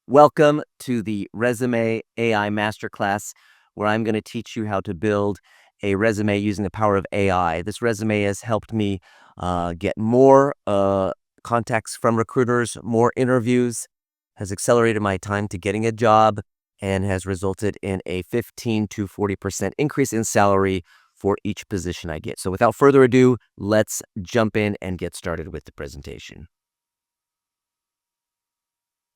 Welcome to the Resume AI Masterclass, where I'm going to teach you how to build a resume using the power of AI. This resume has helped me get more contacts from recruiters, more interviews, has accelerated my time to getting a job, and has resulted in a 15 to 40% increase in salary for each position I get. So without further ado, let's jump in and get started with the presentation.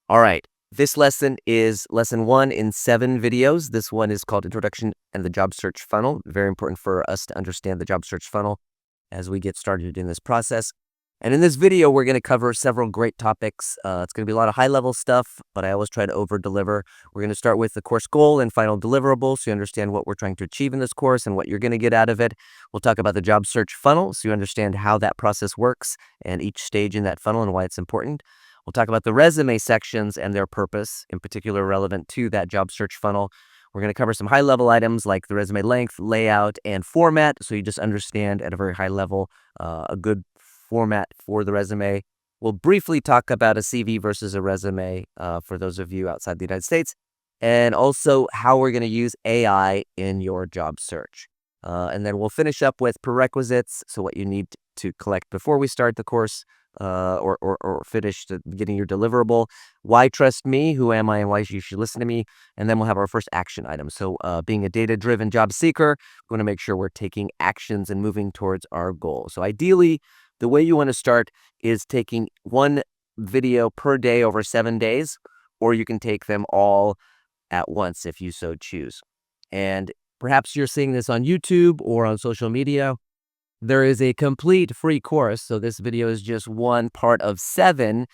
All right. This lesson is lesson 1 in 7 videos. This one is called Introduction and the Job Search Funnel. Very important for us to understand the job search funnel as we get started in this process. And in this video, we're going to cover several great topics. It's going to be a lot of high-level stuff, but I always try to over-deliver. We're going to start with the course goal and final deliverable, so you understand what we're trying to achieve in this course and what you're going to get out of it. We'll talk about the job search funnel, so you understand how that process works and each stage in that funnel and why it's important. We'll talk about the resume sections and their purpose, in particular relevant to that job search funnel. We're going to cover some high-level items like the resume length, layout, and format, so you just understand at a very high level a good format for the resume. We'll briefly talk about a CV versus a resume for those of you outside the United States, and also how we're going to use AI in your job search. And then we'll finish up with prerequisites, so what you need to collect before we start the course, or finish getting your deliverable. Why trust me? Who am I and why you should listen to me? And then we'll have our first action item. So being a data-driven job seeker, we want to make sure we're taking actions and moving towards our goal. So ideally, the way you want to start is taking one video per day over 7 days, or you can take them all at once if you so choose. And perhaps you're seeing this on YouTube or on social media. There is a complete free course, so this video is just one part of 7,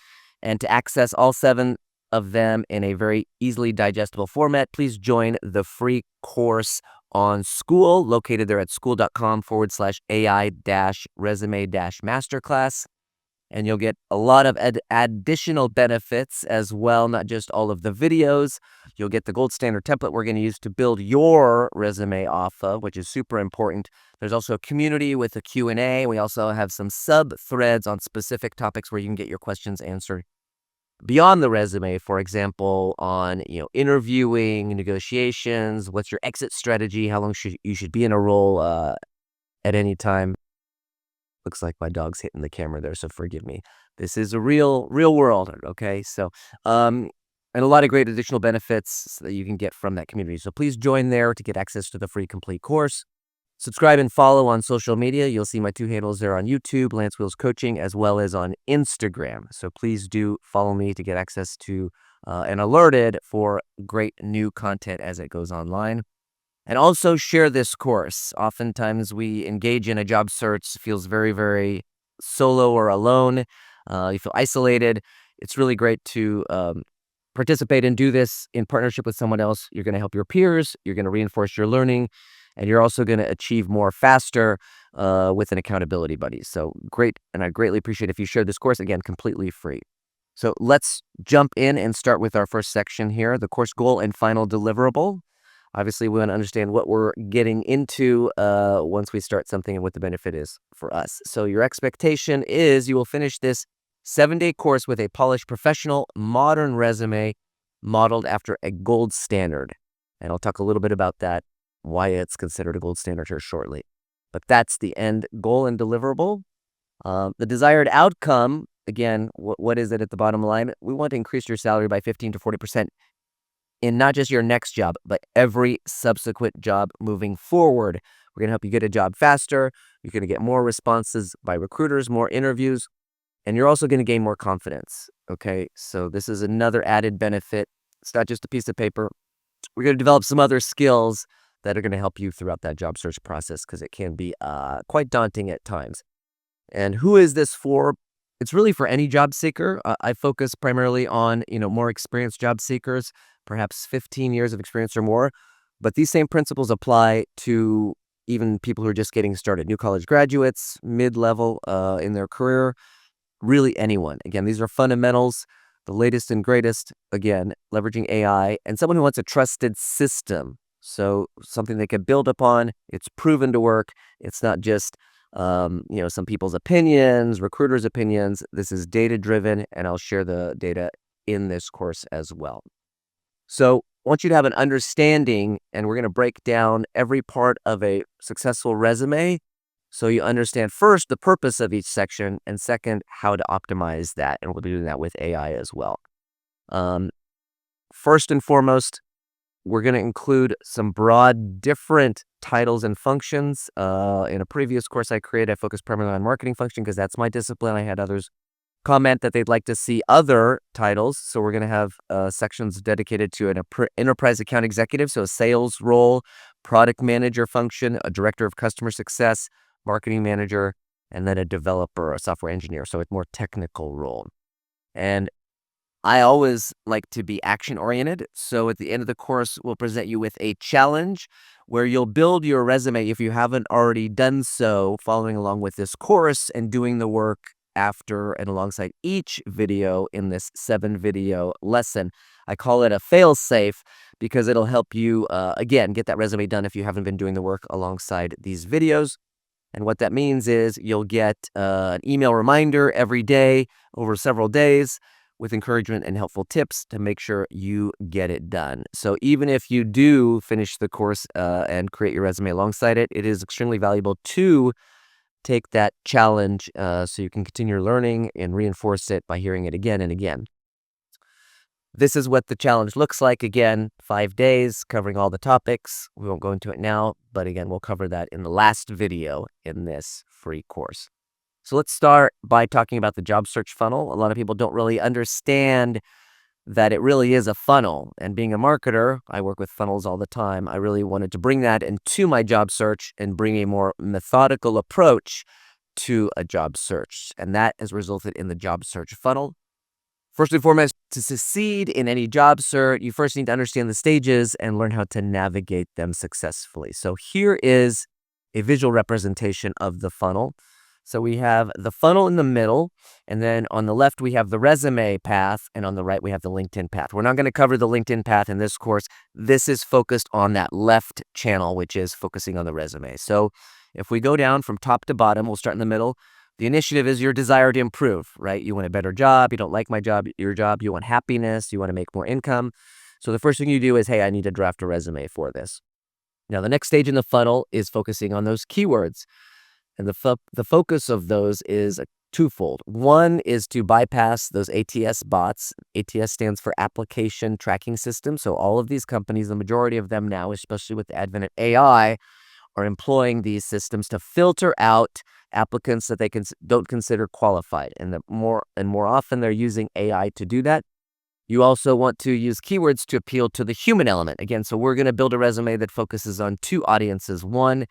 and to access all 7 of them in a very easily digestible format, please join the free course on School, located there at school.com/AI-resume-masterclass. And you'll get a lot of additional benefits as well, not just all of the videos. You'll get the gold standard template we're going to use to build your resume off of, which is super important. There's also a community with a Q&A. We also have some sub-threads on specific topics where you can get your questions answered beyond the resume. For example, on interviewing, negotiations, what's your exit strategy, how long you should be in a role at any time. Looks like my dog's hitting the camera there, so forgive me. This is a real world, okay? So, and a lot of great additional benefits that you can get from that community. So please join there to get access to the free complete course. Subscribe and follow on social media. You'll see my 2 handles there on YouTube, Lance Wheels Coaching, as well as on Instagram. So please do follow me to get access to and alerted for great new content as it goes online. And also share this course. Oftentimes we engage in a job search, feels very, very solo or alone. You feel isolated. It's really great to participate and do this in partnership with someone else. You're going to help your peers. You're going to reinforce your learning. And you're also going to achieve more faster with an accountability buddy. So great. And I greatly appreciate if you share this course. Again, completely free. So let's jump in and start with our first section here, the course goal and final deliverable. Obviously, we want to understand what we're getting into once we start something and what the benefit is for us. So your expectation is you will finish this 7-day course with a polished, professional, modern resume modeled after a gold standard. And I'll talk a little bit about that, why it's considered a gold standard here shortly. But that's the end goal and deliverable. The desired outcome, again, what is it at the bottom line? We want to increase your salary by 15 to 40%. In not just your next job, but every subsequent job moving forward. We're going to help you get a job faster. You're going to get more responses by recruiters, more interviews, and you're also going to gain more confidence. Okay, so this is another added benefit. It's not just a piece of paper. We're going to develop some other skills that are going to help you throughout that job search process because it can be quite daunting at times. And who is this for? It's really for any job seeker. I focus primarily on more experienced job seekers, perhaps 15 years of experience or more. But these same principles apply to even people who are just getting started, new college graduates, mid-level in their career, really anyone. Again, these are fundamentals, the latest and greatest, again, leveraging AI, and someone who wants a trusted system. So something they can build upon. It's proven to work. It's not just some people's opinions, recruiters' opinions. This is data-driven, and I'll share the data in this course as well. So I want you to have an understanding, and we're going to break down every part of a successful resume so you understand first the purpose of each section, and second, how to optimize that. And we'll be doing that with AI as well. First and foremost, we're going to include some broad different titles and functions. In a previous course I created, I focused primarily on marketing function because that's my discipline. I had others comment that they'd like to see other titles. So we're going to have sections dedicated to an enterprise account executive, so a sales role, product manager function, a director of customer success, marketing manager, and then a developer, a software engineer. So a more technical role. And I always like to be action-oriented. So at the end of the course, we'll present you with a challenge where you'll build your resume if you haven't already done so, following along with this course and doing the work after and alongside each video in this 7-video lesson. I call it a fail-safe because it'll help you, again, get that resume done if you haven't been doing the work alongside these videos. And what that means is you'll get an email reminder every day over several days with encouragement and helpful tips to make sure you get it done. So even if you do finish the course and create your resume alongside it, it is extremely valuable to take that challenge so you can continue learning and reinforce it by hearing it again and again. This is what the challenge looks like. Again, 5 days covering all the topics. We won't go into it now, but again, we'll cover that in the last video in this free course. So let's start by talking about the job search funnel. A lot of people don't really understand that it really is a funnel. And being a marketer, I work with funnels all the time. I really wanted to bring that into my job search and bring a more methodical approach to a job search. And that has resulted in the job search funnel. First and foremost, to succeed in any job search, you first need to understand the stages and learn how to navigate them successfully. So here is a visual representation of the funnel. So we have the funnel in the middle, and then on the left we have the resume path, and on the right we have the LinkedIn path. We're not going to cover the LinkedIn path in this course. This is focused on that left channel, which is focusing on the resume. So if we go down from top to bottom, we'll start in the middle. The initiative is your desire to improve, right? You want a better job. You don't like your job. You want happiness. You want to make more income. So the first thing you do is, hey, I need to draft a resume for this. Now, the next stage in the funnel is focusing on those keywords. And the focus of those is twofold. One is to bypass those ATS bots. ATS stands for Application Tracking System. So all of these companies, the majority of them now, especially with the advent of AI, are employing these systems to filter out applicants that they don't consider qualified. And more often they're using AI to do that. You also want to use keywords to appeal to the human element. Again, so we're going to build a resume that focuses on two audiences. One,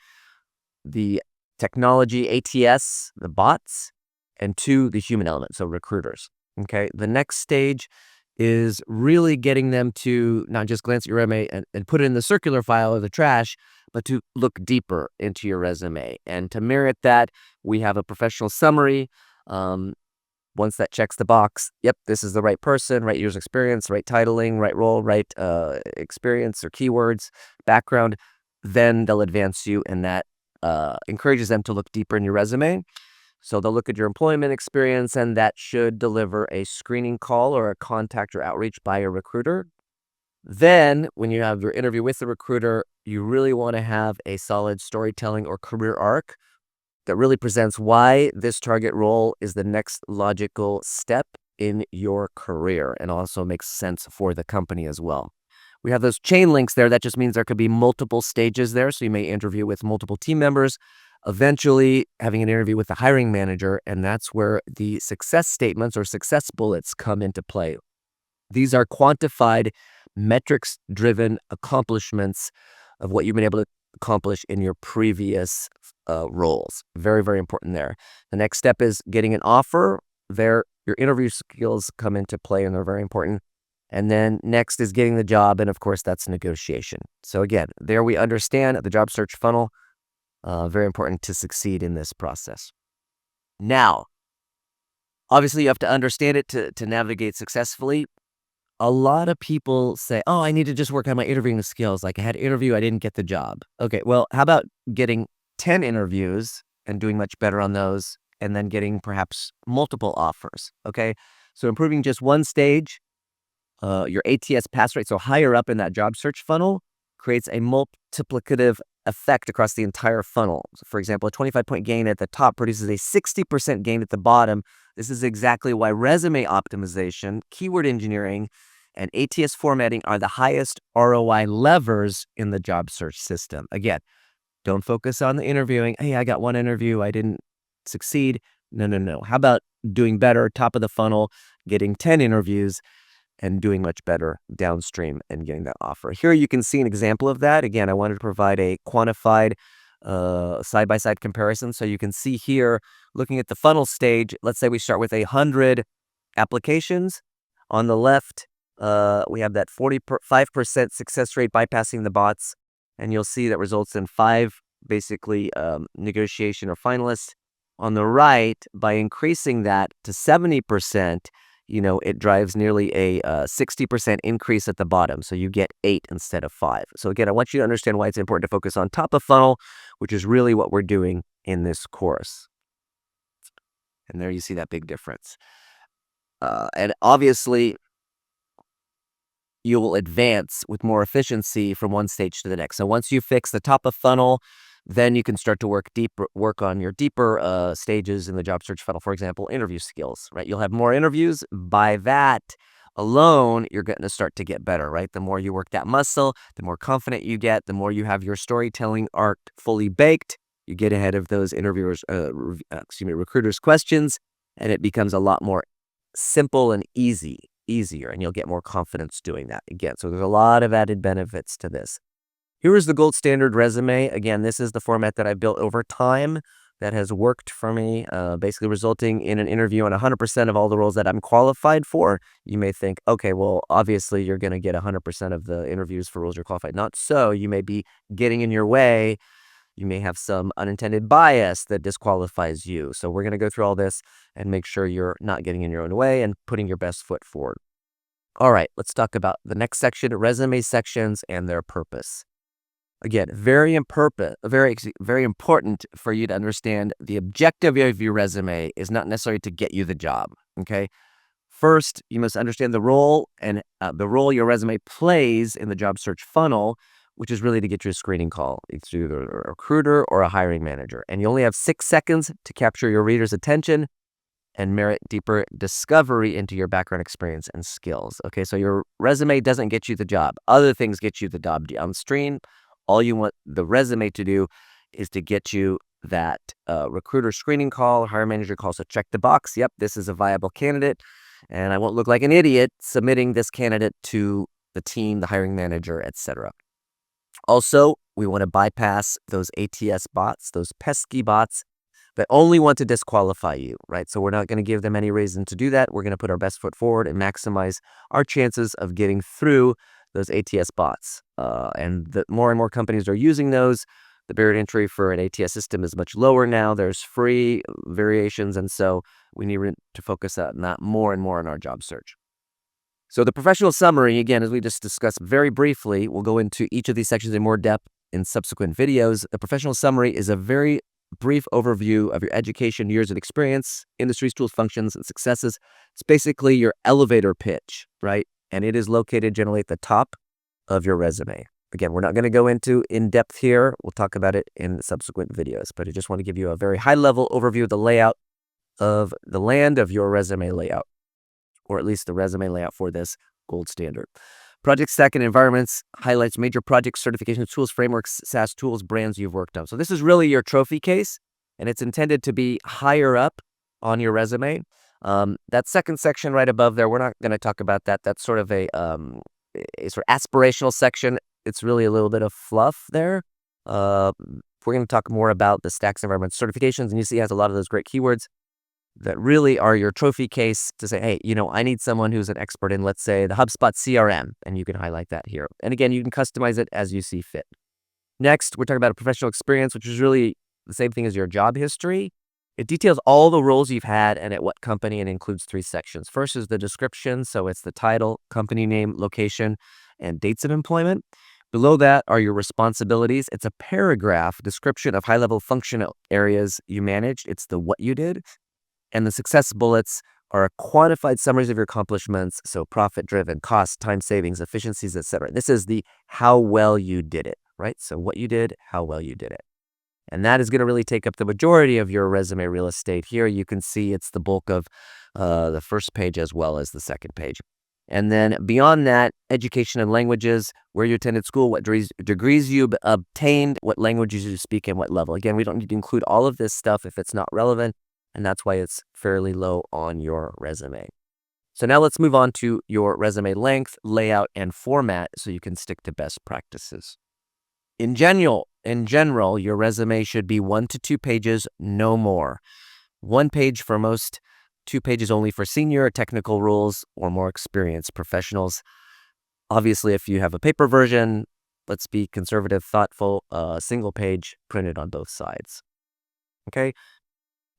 the technology ATS, the bots, and two, the human element, so recruiters. Okay, the next stage is really getting them to not just glance at your resume and put it in the circular file or the trash, but to look deeper into your resume. And to merit that, we have a professional summary. Once that checks the box, yep, this is the right person, right years experience, right titling, right role, right experience or keywords, background, then they'll advance you, and that encourages them to look deeper in your resume. So they'll look at your employment experience, and that should deliver a screening call or a contact or outreach by a recruiter. Then when you have your interview with the recruiter, you really want to have a solid storytelling or career arc that really presents why this target role is the next logical step in your career and also makes sense for the company as well. We have those chain links there. That just means there could be multiple stages there. So you may interview with multiple team members, eventually having an interview with the hiring manager, and that's where the success statements or success bullets come into play. These are quantified, metrics-driven accomplishments of what you've been able to accomplish in your previous roles. Very, very important there. The next step is getting an offer. There, your interview skills come into play, and they're very important. And then next is getting the job, and of course, that's negotiation. So again, there we understand the job search funnel. Very important to succeed in this process. Now, obviously, you have to understand it to navigate successfully. A lot of people say, oh, I need to just work on my interviewing skills. Like I had an interview, I didn't get the job. Okay, well, how about getting 10 interviews and doing much better on those, and then getting perhaps multiple offers, okay? So improving just one stage your ATS pass rate, so higher up in that job search funnel, creates a multiplicative effect across the entire funnel. So for example, a 25-point gain at the top produces a 60% gain at the bottom. This is exactly why resume optimization, keyword engineering, and ATS formatting are the highest ROI levers in the job search system. Again, don't focus on the interviewing. Hey, I got one interview, I didn't succeed. No. How about doing better, top of the funnel, getting 10 interviews, and doing much better downstream and getting that offer. Here you can see an example of that. Again, I wanted to provide a quantified side-by-side comparison. So you can see here, looking at the funnel stage, let's say we start with 100 applications. On the left, we have that 45% success rate bypassing the bots. And you'll see that results in 5 basically negotiation or finalists. On the right, by increasing that to 70%, it drives nearly a 60% increase at the bottom. So you get 8 instead of 5. So again, I want you to understand why it's important to focus on top of funnel, which is really what we're doing in this course. And there you see that big difference. And obviously, you will advance with more efficiency from one stage to the next. So once you fix the top of funnel, then you can start to work on your deeper stages in the job search funnel. For example, interview skills, right? You'll have more interviews. By that alone, you're going to start to get better, right? The more you work that muscle, the more confident you get, the more you have your storytelling arc fully baked, you get ahead of those recruiters' questions, and it becomes a lot more simple and easier, and you'll get more confidence doing that again. So there's a lot of added benefits to this. Here is the gold standard resume. Again, this is the format that I built over time that has worked for me, basically resulting in an interview on 100% of all the roles that I'm qualified for. You may think, okay, well, obviously you're going to get 100% of the interviews for roles you're qualified. Not so. You may be getting in your way. You may have some unintended bias that disqualifies you. So we're going to go through all this and make sure you're not getting in your own way and putting your best foot forward. All right, let's talk about the next section, resume sections and their purpose. Again, very important for you to understand the objective of your resume is not necessarily to get you the job, okay? First, you must understand the role and the role your resume plays in the job search funnel, which is really to get you a screening call. It's either a recruiter or a hiring manager. And you only have 6 seconds to capture your reader's attention and merit deeper discovery into your background experience and skills. Okay, so your resume doesn't get you the job. Other things get you the job downstream. All you want the resume to do is to get you that recruiter screening call, hiring manager call. So check the box. Yep, this is a viable candidate. And I won't look like an idiot submitting this candidate to the team, the hiring manager, etc. Also, we want to bypass those ATS bots, those pesky bots that only want to disqualify you, right? So we're not going to give them any reason to do that. We're going to put our best foot forward and maximize our chances of getting through those ATS bots. And the more and more companies are using those, the barrier to entry for an ATS system is much lower now. There's free variations, and so we need to focus on that more and more in our job search. So the professional summary, again, as we just discussed very briefly, we'll go into each of these sections in more depth in subsequent videos. The professional summary is a very brief overview of your education, years of experience, industries, tools, functions, and successes. It's basically your elevator pitch, right? And it is located generally at the top of your resume. Again, we're not going to go into in-depth here. We'll talk about it in subsequent videos, but I just want to give you a very high-level overview of the layout of the land of your resume layout, or at least the resume layout for this gold standard. Project Stack and Environments highlights major projects, certifications, tools, frameworks, SaaS tools, brands you've worked on. So this is really your trophy case, and it's intended to be higher up on your resume. That second section right above there, we're not going to talk about that. That's sort of a sort of aspirational section. It's really a little bit of fluff there. We're going to talk more about the Stacks, Environments, certifications, and you see it has a lot of those great keywords that really are your trophy case to say, hey, I need someone who's an expert in, let's say, the HubSpot CRM, and you can highlight that here. And again, you can customize it as you see fit. Next, we're talking about a professional experience, which is really the same thing as your job history. It details all the roles you've had and at what company, and includes 3 sections. First is the description, so it's the title, company name, location, and dates of employment. Below that are your responsibilities. It's a paragraph description of high-level functional areas you managed. It's the what you did. And the success bullets are quantified summaries of your accomplishments. So profit-driven, cost, time savings, efficiencies, etc. This is the how well you did it, right? So what you did, how well you did it. And that is going to really take up the majority of your resume real estate. Here you can see it's the bulk of the first page as well as the second page. And then beyond that, education and languages, where you attended school, what degrees you obtained, what languages you speak, and what level. Again, we don't need to include all of this stuff if it's not relevant, and that's why it's fairly low on your resume. So now let's move on to your resume length, layout, and format so you can stick to best practices. In general, your resume should be 1 to 2 pages, no more. 1 page for most, 2 pages only for senior technical roles or more experienced professionals. Obviously, if you have a paper version, let's be conservative, thoughtful, single page printed on both sides. Okay.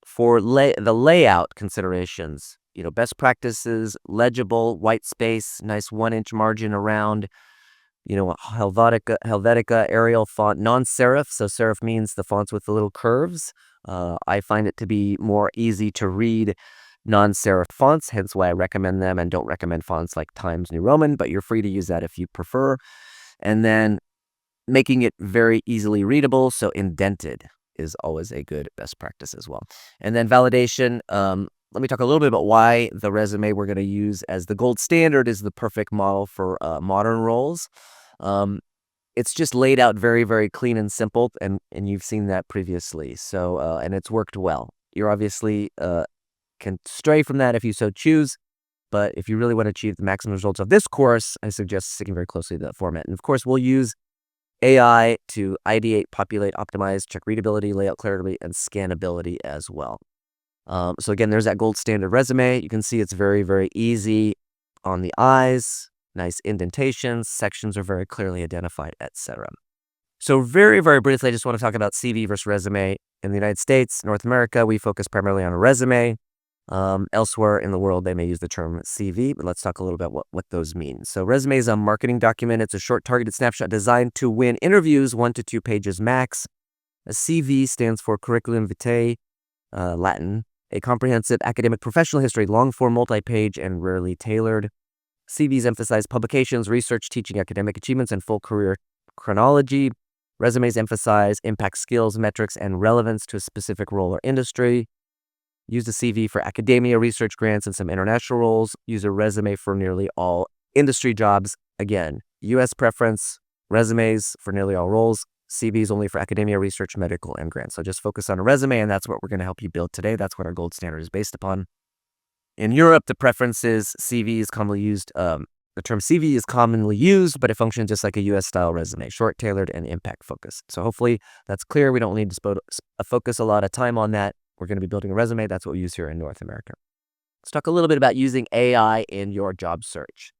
For the layout considerations, best practices, legible, white space, nice 1-inch margin around, Helvetica Arial font, non-serif. So serif means the fonts with the little curves. I find it to be more easy to read non-serif fonts, hence why I recommend them and don't recommend fonts like Times New Roman, but you're free to use that if you prefer. And then making it very easily readable, so indented is always a good best practice as well. And then validation, let me talk a little bit about why the resume we're going to use as the gold standard is the perfect model for modern roles. It's just laid out very, very clean and simple, and you've seen that previously. So, and it's worked well. You're obviously can stray from that if you so choose, but if you really want to achieve the maximum results of this course, I suggest sticking very closely to that format. And of course, we'll use AI to ideate, populate, optimize, check readability, layout clarity, and scannability as well. So again, there's that gold standard resume. You can see it's very, very easy on the eyes, nice indentations, sections are very clearly identified, etc. So very, very briefly, I just want to talk about CV versus resume. In the United States, North America, we focus primarily on a resume. Elsewhere in the world, they may use the term CV, but let's talk a little bit about what those mean. So resume is a marketing document. It's a short targeted snapshot designed to win interviews, 1 to 2 pages max. A CV stands for curriculum vitae, Latin, a comprehensive academic professional history, long-form, multi-page, and rarely tailored. CVs emphasize publications, research, teaching, academic achievements, and full career chronology. Resumes emphasize impact, skills, metrics, and relevance to a specific role or industry. Use a CV for academia, research grants, and some international roles. Use a resume for nearly all industry jobs. Again, U.S. preference, resumes for nearly all roles. CVs only for academia, research, medical, and grants. So just focus on a resume, and that's what we're going to help you build today. That's what our gold standard is based upon. In Europe, the preference is CV is commonly used. The term CV is commonly used, but it functions just like a U.S.-style resume, short, tailored, and impact-focused. So hopefully that's clear. We don't need to focus a lot of time on that. We're going to be building a resume. That's what we use here in North America. Let's talk a little bit about using AI in your job search.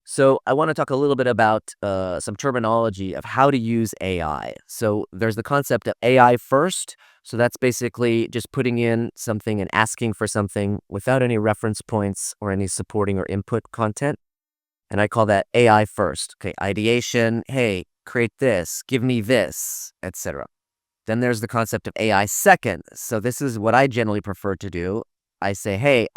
So I want to talk a little bit about some terminology of how to use AI. So there's the concept of AI first. So that's basically just putting in something and asking for something without any reference points or any supporting or input content. And I call that AI first. Okay, ideation, hey, create this, give me this, etc. Then there's the concept of AI second. So this is what I generally prefer to do. I say, hey,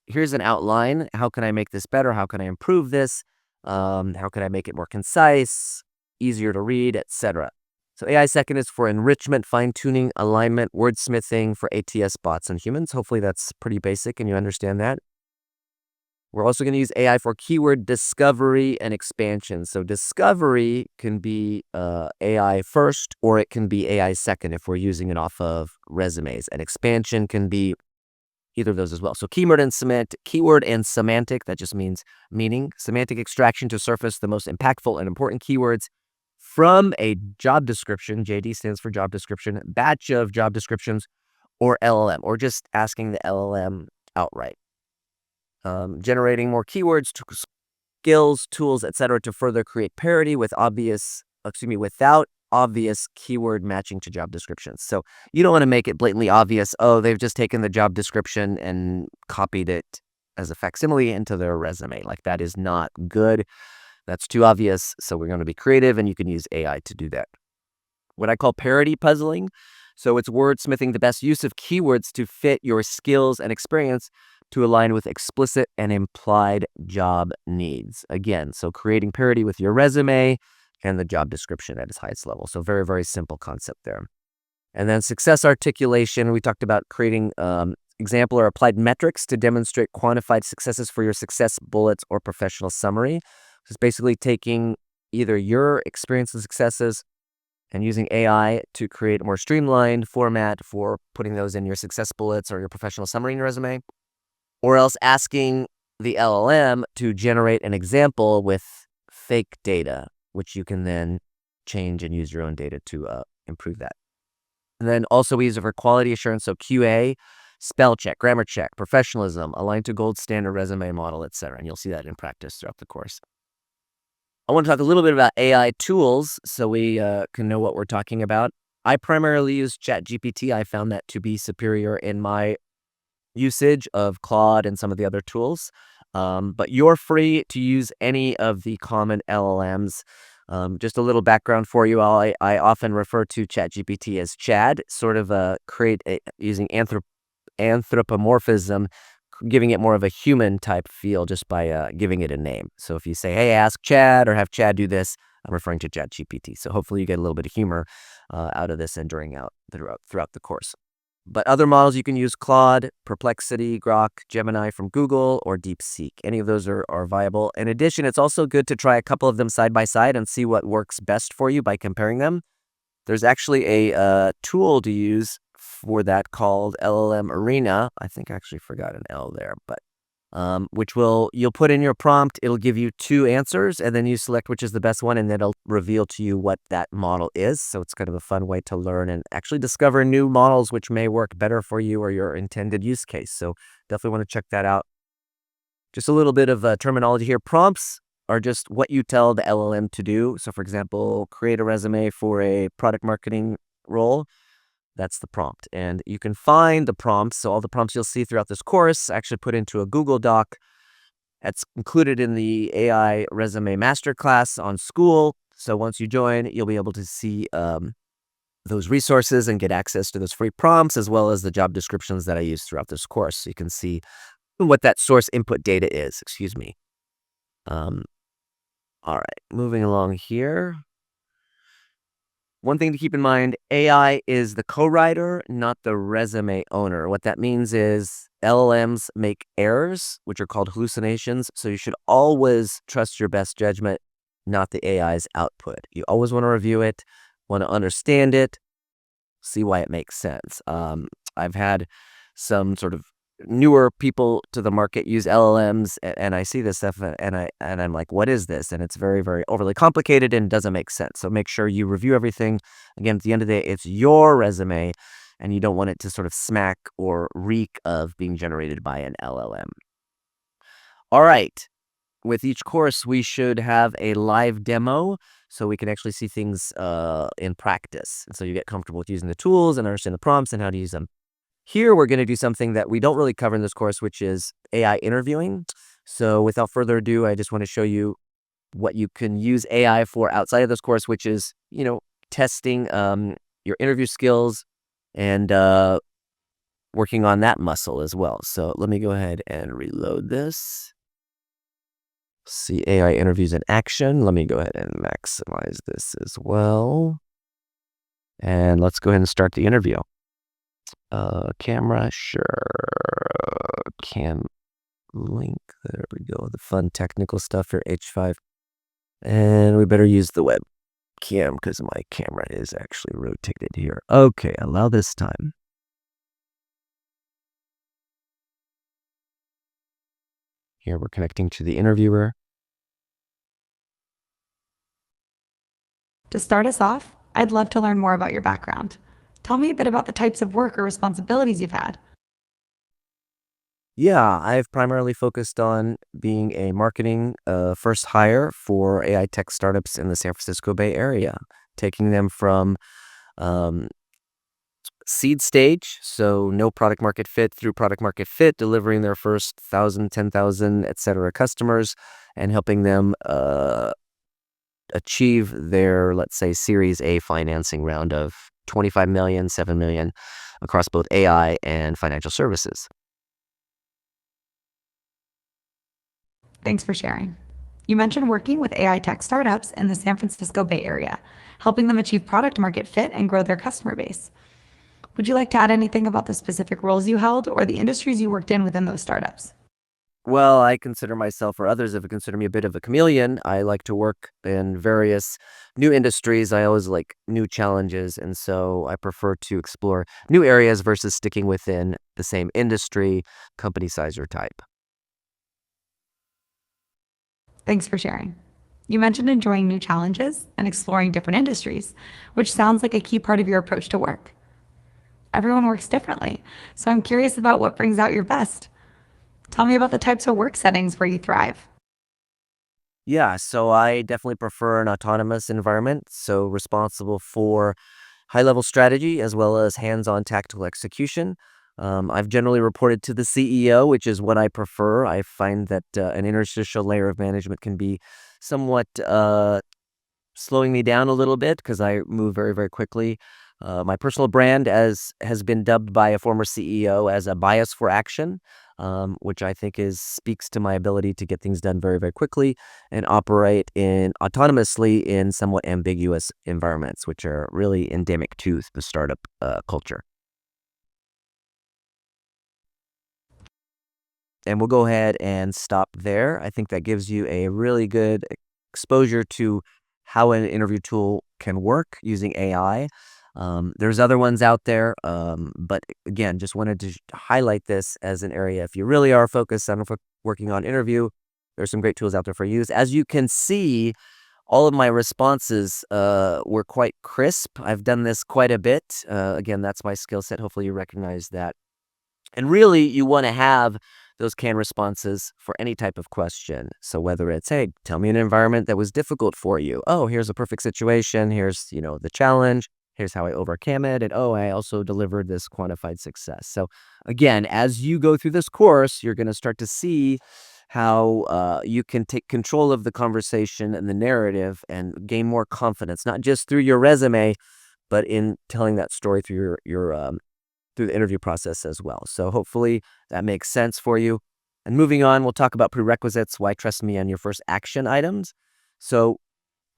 here's an outline. How can I make this better? How can I improve this? How can I make it more concise, easier to read, etc. So AI second is for enrichment, fine-tuning, alignment, wordsmithing for ATS bots and humans. Hopefully that's pretty basic and you understand that. We're also going to use AI for keyword discovery and expansion. So discovery can be AI first, or it can be AI second if we're using it off of resumes. And expansion can be either of those as well. So keyword and semantic, that just means meaning. Semantic extraction to surface the most impactful and important keywords from a job description. JD stands for job description, batch of job descriptions, or LLM, or just asking the LLM outright. Generating more keywords, skills, tools, etc. to further create parity without obvious keyword matching to job descriptions. So you don't want to make it blatantly obvious, oh, they've just taken the job description and copied it as a facsimile into their resume. Like that is not good. That's too obvious. So we're going to be creative and you can use AI to do that. What I call parity puzzling. So it's wordsmithing the best use of keywords to fit your skills and experience, to align with explicit and implied job needs. Again, so creating parity with your resume and the job description at its highest level. So very, very simple concept there. And then success articulation, we talked about creating example or applied metrics to demonstrate quantified successes for your success bullets or professional summary. It's basically taking either your experience and successes and using AI to create a more streamlined format for putting those in your success bullets or your professional summary in your resume, or else asking the LLM to generate an example with fake data, which you can then change and use your own data to improve that. And then also we use it for quality assurance, so QA, spell check, grammar check, professionalism, aligned to gold standard resume model, etc. And you'll see that in practice throughout the course. I want to talk a little bit about AI tools so we can know what we're talking about. I primarily use ChatGPT. I found that to be superior in my usage of Claude and some of the other tools. But you're free to use any of the common LLMs. Just a little background for you all. I often refer to ChatGPT as Chad, sort of using anthropomorphism, giving it more of a human type feel just by giving it a name. So if you say, hey, ask Chad or have Chad do this, I'm referring to ChatGPT. So hopefully you get a little bit of humor out of this and throughout the course. But other models you can use: Claude, Perplexity, Grok, Gemini from Google, or DeepSeek. Any of those are viable. In addition, it's also good to try a couple of them side by side and see what works best for you by comparing them. There's actually a tool to use for that called LLM Arena. I think I actually forgot an L there, but you'll put in your prompt, it'll give you two answers, and then you select which is the best one, and then it'll reveal to you what that model is. So it's kind of a fun way to learn and actually discover new models which may work better for you or your intended use case. So definitely want to check that out. Just a little bit of terminology here. Prompts are just what you tell the LLM to do. So for example, create a resume for a product marketing role. That's the prompt. And you can find the prompts. So all the prompts you'll see throughout this course, I actually put into a Google Doc. That's included in the AI Resume Masterclass on School. So once you join, you'll be able to see those resources and get access to those free prompts, as well as the job descriptions that I use throughout this course. So you can see what that source input data is. Excuse me. All right, moving along here. One thing to keep in mind, AI is the co-writer, not the resume owner. What that means is LLMs make errors, which are called hallucinations. So you should always trust your best judgment, not the AI's output. You always want to review it, want to understand it, see why it makes sense. I've had some sort of newer people to the market use LLMs, and I see this stuff and I'm like, what is this? And it's very, very overly complicated and doesn't make sense. So make sure you review everything. Again, at the end of the day, it's your resume and you don't want it to sort of smack or reek of being generated by an LLM. All right. With each course, we should have a live demo so we can actually see things in practice. And so you get comfortable with using the tools and understand the prompts and how to use them. Here, we're going to do something that we don't really cover in this course, which is AI interviewing. So without further ado, I just want to show you what you can use AI for outside of this course, which is, testing your interview skills and working on that muscle as well. So let me go ahead and reload this. See AI interviews in action. Let me go ahead and maximize this as well. And let's go ahead and start the interview. Camera, sure. Cam link, there we go. The fun technical stuff for H5. And we better use the webcam because my camera is actually rotated here. Okay, allow this time. Here we're connecting to the interviewer. To start us off, I'd love to learn more about your background. Tell me a bit about the types of work or responsibilities you've had. Yeah, I've primarily focused on being a marketing first hire for AI tech startups in the San Francisco Bay Area, taking them from seed stage, so no product market fit, through product market fit, delivering their first 1,000, 10,000, etc. customers, and helping them achieve their, let's say, Series A financing round of 25 million, 7 million across both AI and financial services. Thanks for sharing. You mentioned working with AI tech startups in the San Francisco Bay Area, helping them achieve product market fit and grow their customer base. Would you like to add anything about the specific roles you held or the industries you worked in within those startups? Well, I consider myself, or others have considered me, a bit of a chameleon. I like to work in various new industries. I always like new challenges, and so I prefer to explore new areas versus sticking within the same industry, company size, or type. Thanks for sharing. You mentioned enjoying new challenges and exploring different industries, which sounds like a key part of your approach to work. Everyone works differently, so I'm curious about what brings out your best. Tell me about the types of work settings where you thrive. Yeah, so I definitely prefer an autonomous environment, so responsible for high-level strategy as well as hands-on tactical execution. I've generally reported to the CEO, which is what I prefer. I find that an interstitial layer of management can be somewhat slowing me down a little bit because I move very, very quickly. My personal brand as has been dubbed by a former CEO as a bias for action, which I think is speaks to my ability to get things done very, very quickly and operate in autonomously in somewhat ambiguous environments, which are really endemic to the startup culture. And we'll go ahead and stop there. I think that gives you a really good exposure to how an interview tool can work using AI. There's other ones out there, but again, just wanted to highlight this as an area. If you really are focused on working on interview, there's some great tools out there for use. As you can see, all of my responses were quite crisp. I've done this quite a bit. Again, that's my skill set. Hopefully, you recognize that. And really, you want to have those canned responses for any type of question. So whether it's, hey, tell me an environment that was difficult for you. Oh, here's a perfect situation. Here's, the challenge. Here's how I overcame it. And oh, I also delivered this quantified success. So again, as you go through this course, you're going to start to see how you can take control of the conversation and the narrative and gain more confidence, not just through your resume, but in telling that story through your through the interview process as well. So hopefully that makes sense for you. And moving on, we'll talk about prerequisites, why trust me on your first action items. So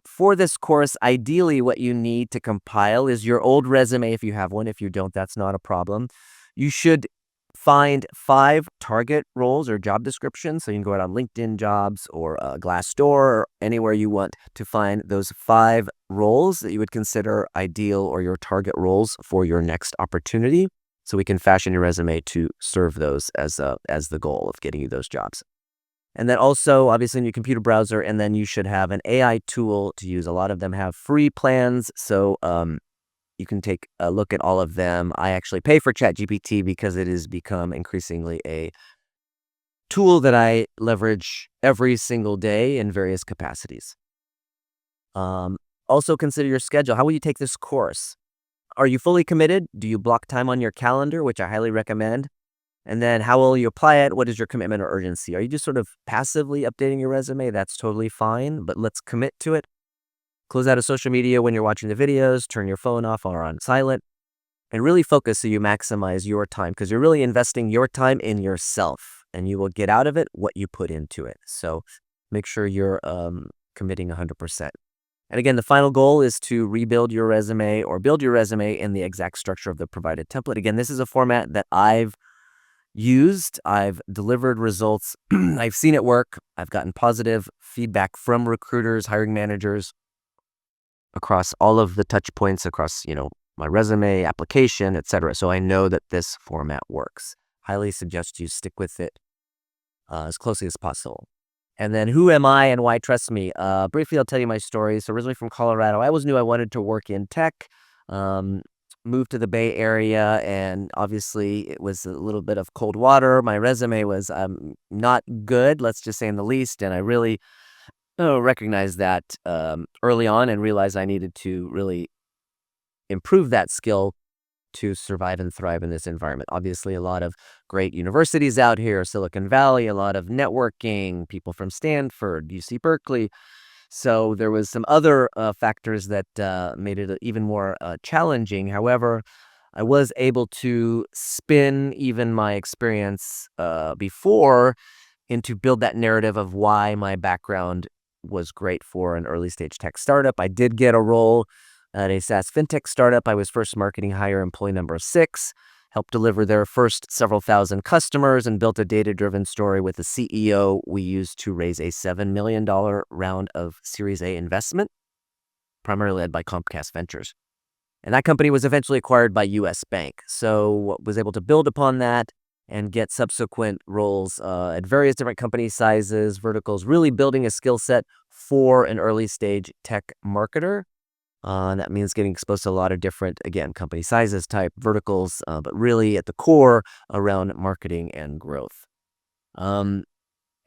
for this course, ideally what you need to compile is your old resume if you have one. If you don't, that's not a problem. You should find 5 target roles or job descriptions. So you can go out on LinkedIn Jobs or Glassdoor or anywhere you want to find those 5 roles that you would consider ideal or your target roles for your next opportunity. So we can fashion your resume to serve those as the goal of getting you those jobs. And then also, obviously, in your computer browser, and then you should have an AI tool to use. A lot of them have free plans, so you can take a look at all of them. I actually pay for ChatGPT because it has become increasingly a tool that I leverage every single day in various capacities. Also, consider your schedule. How will you take this course? Are you fully committed? Do you block time on your calendar, which I highly recommend? And then how will you apply it? What is your commitment or urgency? Are you just sort of passively updating your resume? That's totally fine, but let's commit to it. Close out of social media when you're watching the videos, turn your phone off or on silent, and really focus so you maximize your time because you're really investing your time in yourself and you will get out of it what you put into it. So make sure you're committing 100%. And again, the final goal is to rebuild your resume or build your resume in the exact structure of the provided template. Again, this is a format that I've used. I've delivered results. I've seen it work. I've gotten positive feedback from recruiters, hiring managers across all of the touch points across, my resume, application, etc. So I know that this format works. Highly suggest you stick with it as closely as possible. And then who am I and why trust me? Briefly, I'll tell you my story. So originally from Colorado, I always knew I wanted to work in tech. Moved to the Bay Area, and obviously it was a little bit of cold water. My resume was not good, let's just say in the least, and I really recognized that early on and realized I needed to really improve that skill to survive and thrive in this environment. Obviously, a lot of great universities out here, Silicon Valley, a lot of networking, people from Stanford, UC Berkeley. So there was some other factors that made it even more challenging. However, I was able to spin even my experience before and to build that narrative of why my background was great for an early stage tech startup. I did get a role at a SaaS fintech startup. I was first marketing hire employee number 6, helped deliver their first several thousand customers, and built a data-driven story with the CEO we used to raise a $7 million round of Series A investment, primarily led by Comcast Ventures. And that company was eventually acquired by US Bank. So was able to build upon that and get subsequent roles at various different company sizes, verticals, really building a skill set for an early stage tech marketer. That means getting exposed to a lot of different, again, company sizes, type, verticals, but really at the core around marketing and growth. And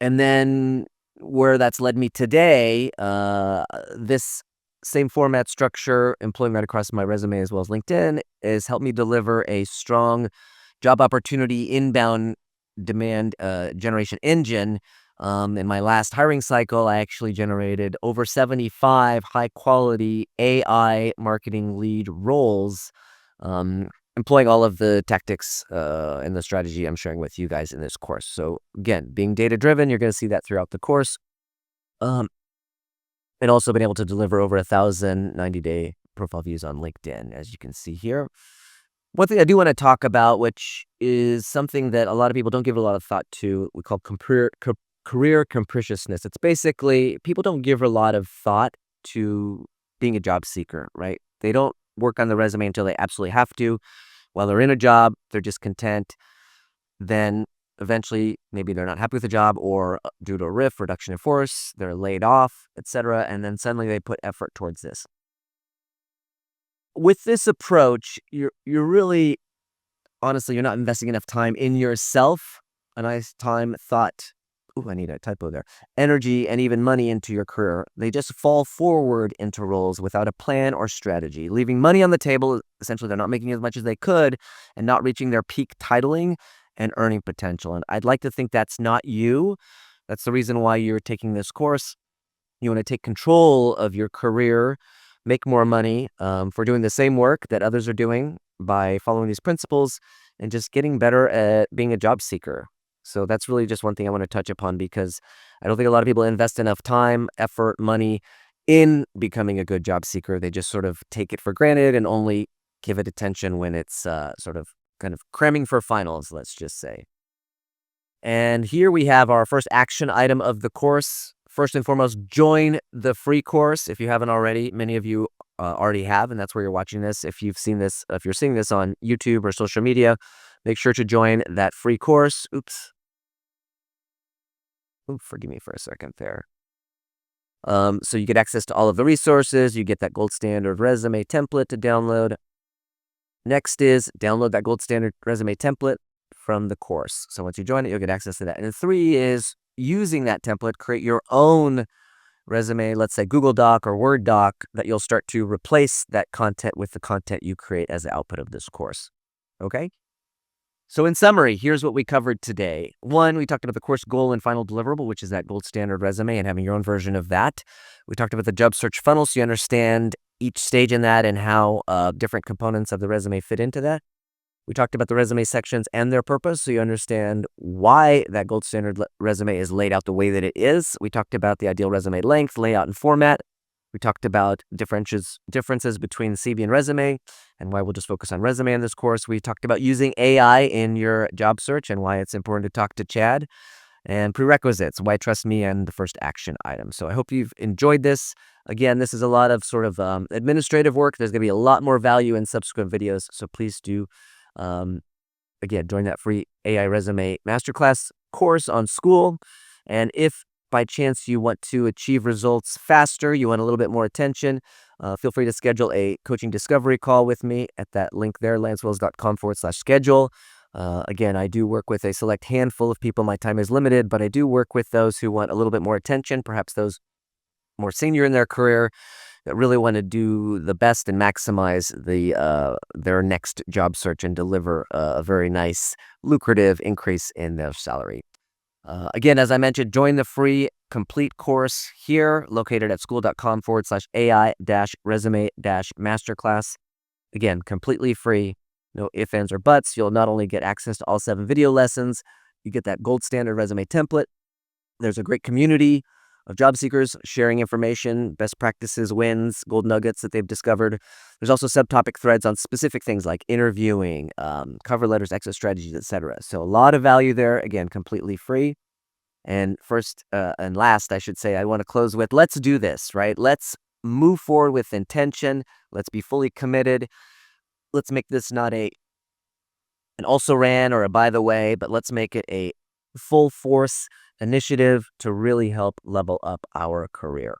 then where that's led me today, this same format structure, employing that across my resume as well as LinkedIn, has helped me deliver a strong job opportunity inbound demand generation engine. In my last hiring cycle, I actually generated over 75 high-quality AI marketing lead roles, employing all of the tactics and the strategy I'm sharing with you guys in this course. So again, being data-driven, you're going to see that throughout the course. And also been able to deliver over 1,000 90-day profile views on LinkedIn, as you can see here. One thing I do want to talk about, which is something that a lot of people don't give a lot of thought to, we call career capriciousness. It's basically people don't give a lot of thought to being a job seeker, right? They don't work on the resume until they absolutely have to. While they're in a job, they're just content. Then eventually, maybe they're not happy with the job, or due to a RIF, reduction in force, they're laid off, etc. And then suddenly they put effort towards this. With this approach, you're really, honestly, you're not investing enough time in yourself, a nice time, thought, I need a typo there, energy, and even money into your career. They just fall forward into roles without a plan or strategy, leaving money on the table. Essentially, they're not making as much as they could and not reaching their peak titling and earning potential. And I'd like to think that's not you. That's the reason why you're taking this course. You want to take control of your career, make more money for doing the same work that others are doing by following these principles and just getting better at being a job seeker. So that's really just one thing I want to touch upon, because I don't think a lot of people invest enough time, effort, money in becoming a good job seeker. They just sort of take it for granted and only give it attention when it's sort of kind of cramming for finals, let's just say. And here we have our first action item of the course. First and foremost, join the free course if you haven't already. Many of you already have, and that's where you're watching this. If you've seen this, if you're seeing this on YouTube or social media, make sure to join that free course. Oops, forgive me for a second there. So you get access to all of the resources. You get that gold standard resume template to download. Next is download that gold standard resume template from the course. So once you join it, you'll get access to that. And 3 is using that template, create your own resume, let's say Google Doc or Word Doc, that you'll start to replace that content with the content you create as the output of this course. Okay? So in summary, here's what we covered today. 1, we talked about the course goal and final deliverable, which is that gold standard resume and having your own version of that. We talked about the job search funnel, so you understand each stage in that and how different components of the resume fit into that. We talked about the resume sections and their purpose, so you understand why that gold standard resume is laid out the way that it is. We talked about the ideal resume length, layout, and format. We talked about differences between CV and resume and why we'll just focus on resume in this course. We talked about using AI in your job search and why it's important to talk to Chad. And prerequisites, why trust me, and the first action item. So I hope you've enjoyed this. Again, this is a lot of sort of administrative work. There's going to be a lot more value in subsequent videos. So please do, again, join that free AI Resume Masterclass course on School. And if by chance you want to achieve results faster, you want a little bit more attention, feel free to schedule a coaching discovery call with me at that link there, lancewells.com/schedule. Again, I do work with a select handful of people. My time is limited, but I do work with those who want a little bit more attention, perhaps those more senior in their career that really want to do the best and maximize their next job search and deliver a very nice, lucrative increase in their salary. Again, as I mentioned, join the free complete course here, located at school.com/AI-resume-masterclass. Again, completely free. No ifs, ands, or buts. You'll not only get access to all 7 video lessons, you get that gold standard resume template, There's a great community of job seekers sharing information, best practices, wins, gold nuggets that they've discovered. There's also subtopic threads on specific things like interviewing, cover letters, exit strategies, etc. So a lot of value there. Again, completely free. And first and last, I should say, I want to close with, let's do this, right? Let's move forward with intention. Let's be fully committed. Let's make this not an also ran or a by the way, but let's make it a full force initiative to really help level up our career.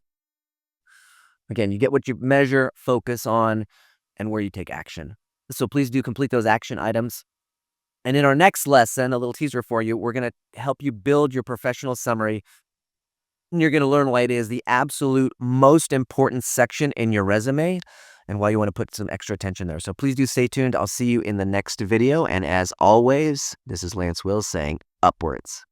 Again, you get what you measure, focus on, and where you take action. So please do complete those action items. And in our next lesson, a little teaser for you, we're going to help you build your professional summary. And you're going to learn why it is the absolute most important section in your resume and why you want to put some extra attention there. So please do stay tuned. I'll see you in the next video. And as always, this is Lance Wills saying upwards.